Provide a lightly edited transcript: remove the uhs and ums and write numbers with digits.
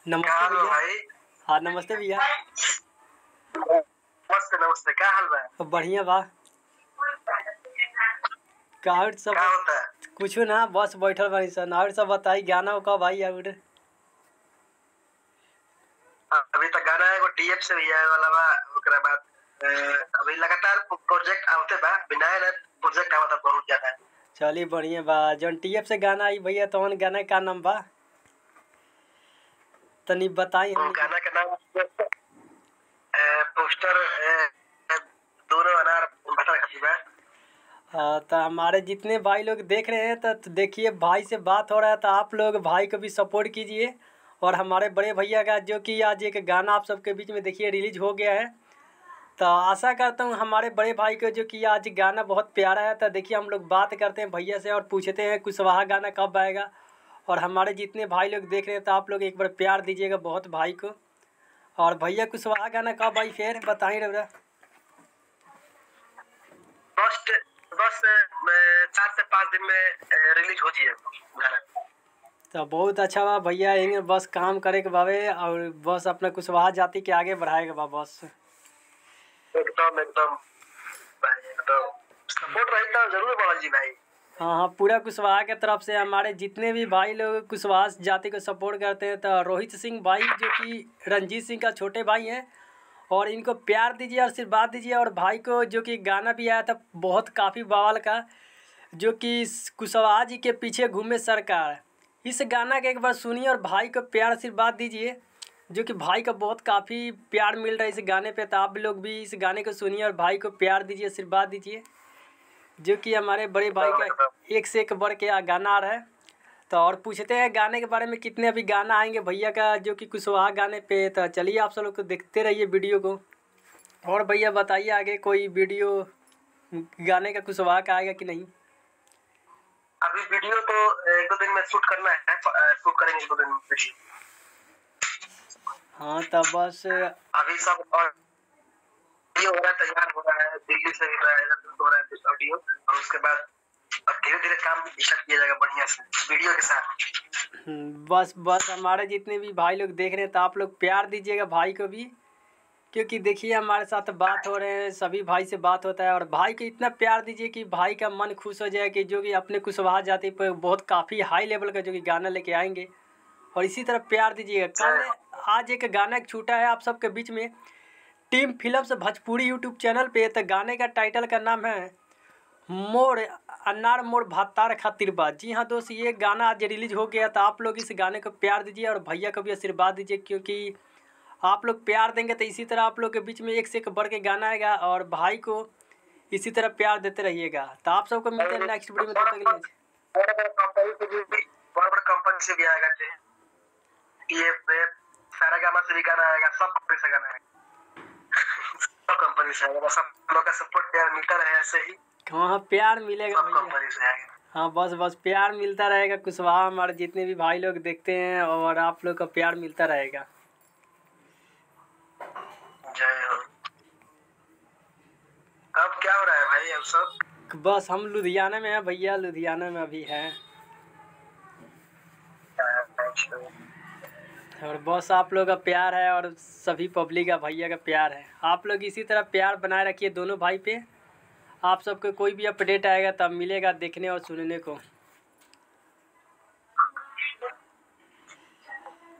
नमस्ते क्या हाल बा भैया। भाई? हाँ नमस्ते भैया। नमस्ते नमस्ते, क्या हाल बा? बढ़िया बा। का और सब क्या होता है? कुछ ना, बस बैठल बानी सन। और सब बताई गाना का भाई और अभी तक गाना एगो टीएफ से भी आए वाला बा। ओकरा बाद अभी लगातार प्रोजेक्ट आवते बा, बिना ना प्रोजेक्ट आवता बहुत ज्यादा। चली बढ़िया बा। जौन टीएफ से गाना आई भैया तौन गाना का नाम बा तनी बताई वो हमने के। गाना का नाम पोस्टर दोनों अनार बटर खाती बा। हाँ तो हमारे जितने भाई लोग देख रहे हैं तो देखिए, भाई से बात हो रहा है तो आप लोग भाई को भी सपोर्ट कीजिए। और हमारे बड़े भैया का जो कि आज एक गाना आप सबके बीच में देखिए रिलीज हो गया है। तो आशा करता हूँ हमारे बड़े भाई को जो कि आज गाना बहुत प्यारा है। तो देखिए हम लोग बात करते हैं भैया से और पूछते हैं कुशवाहा गाना कब आएगा। और हमारे जितने भाई लोग देख रहे हैं तो आप लोग एक बार प्यार दीजिएगा बहुत भाई को। और भैया कुशवाहा गाना कब आई फिर बताइए रउरा। बस बस 4 से 5 दिन में रिलीज हो जाए गाना। तो बहुत अच्छा बा भैया, यहीं बस काम करे के बावे और बस अपना कुशवाहा जाति के आगे बढ़ाए के बा बस। एकदम एकदम भाई, एकदम सपोर्ट रही तो जरूर बाबा जी भाई। हाँ हाँ, पूरा कुशवाहा के तरफ से हमारे जितने भी भाई लोग कुशवाहा जाति को सपोर्ट करते हैं। तो रोहित सिंह भाई जो कि रंजीत सिंह का छोटे भाई हैं, और इनको प्यार दीजिए और आशीर्वाद दीजिए। और भाई को जो कि गाना भी आया था बहुत काफ़ी बवाल का, जो कि कुशवाहा जी के पीछे घूमे सरकार, इस गाना के एक बार सुनिए और भाई को प्यार आशीर्वाद दीजिए। जो कि भाई का बहुत काफ़ी प्यार मिल रहा है इस गाने पे। तो आप लोग भी इस गाने को सुनिए और भाई को प्यार दीजिए, आशीर्वाद दीजिए। जो कि हमारे बड़े भाई का एक से एक बढ़ के गाना आ रहा है। तो और पूछते हैं गाने के बारे में, कितने अभी गाना आएंगे भैया का जो कि कुशवाहा गाने पे। तो चलिए आप सब लोग को देखते रहिए वीडियो को। और भैया बताइए आगे कोई वीडियो गाने का कुशवाहा का आएगा कि नहीं। अभी वीडियो तो 1-2 दिन में शूट करना है, शूट करेंगे 2 दिन में वीडियो। हाँ तब बस अभी सब ऑडियो हो रहा है, तैयार हो रहा है, दिल्ली से भी हो रहा है ऑडियो। और उसके बाद अब धीरे धीरे काम स्टार्ट किया जाएगा बढ़िया से वीडियो के साथ। बस बस हमारे जितने भी भाई लोग देख रहे हैं तो आप लोग प्यार दीजिएगा भाई को भी। क्योंकि देखिए हमारे साथ बात हो रहे हैं, सभी भाई से बात होता है। और भाई को इतना प्यार दीजिए कि भाई का मन खुश हो जाए कि जो कि अपने कुशवाहा जाति पर बहुत काफ़ी हाई लेवल का जो कि गाना लेके आएंगे। और इसी तरह प्यार दीजिएगा। कल आज एक गाना छूटा है आप सबके बीच में, team films Bhojpuri YouTube channel पे। तो गाने का टाइटल का नाम है मोर अनार मोर भातार खातिर बा। जी हाँ दोस्त, ये गाना आज रिलीज हो गया। तो आप लोग इस गाने को प्यार दीजिए और भैया को भी आशीर्वाद दीजिए। क्योंकि आप लोग प्यार देंगे तो इसी तरह आप लोग के बीच में एक से एक बढ़ के गाना आएगा। और भाई को इसी तरह प्यार देते रहिएगा। तो आप सबको मिलते हैं नेक्स्ट वीडियो में, तब तक के लिए। बड़ा बड़ा कंपनी से भी आएगा, ये सारा गाना से भी गाना आएगा, सब कंपनी से गाना आएगा। सब कंपनी से आएगा, सब लोग का सपोर्ट प्यार मिलता रहे ऐसे ही। हाँ प्यार मिलेगा सब भैया। कंपनी से आएगा। हाँ बस बस प्यार मिलता रहेगा। कुशवाहा हमारे जितने भी भाई लोग देखते हैं और आप लोग का प्यार मिलता रहेगा। जय हो। अब क्या हो रहा है भाई? अब सब बस हम लुधियाना में हैं भैया, लुधियाना में अभी हैं। और बस आप लोग का प्यार है और सभी पब्लिक का भैया का प्यार है। आप लोग इसी तरह प्यार बनाए रखिए दोनों भाई पे। आप सबको कोई भी अपडेट आएगा तब मिलेगा देखने और सुनने को।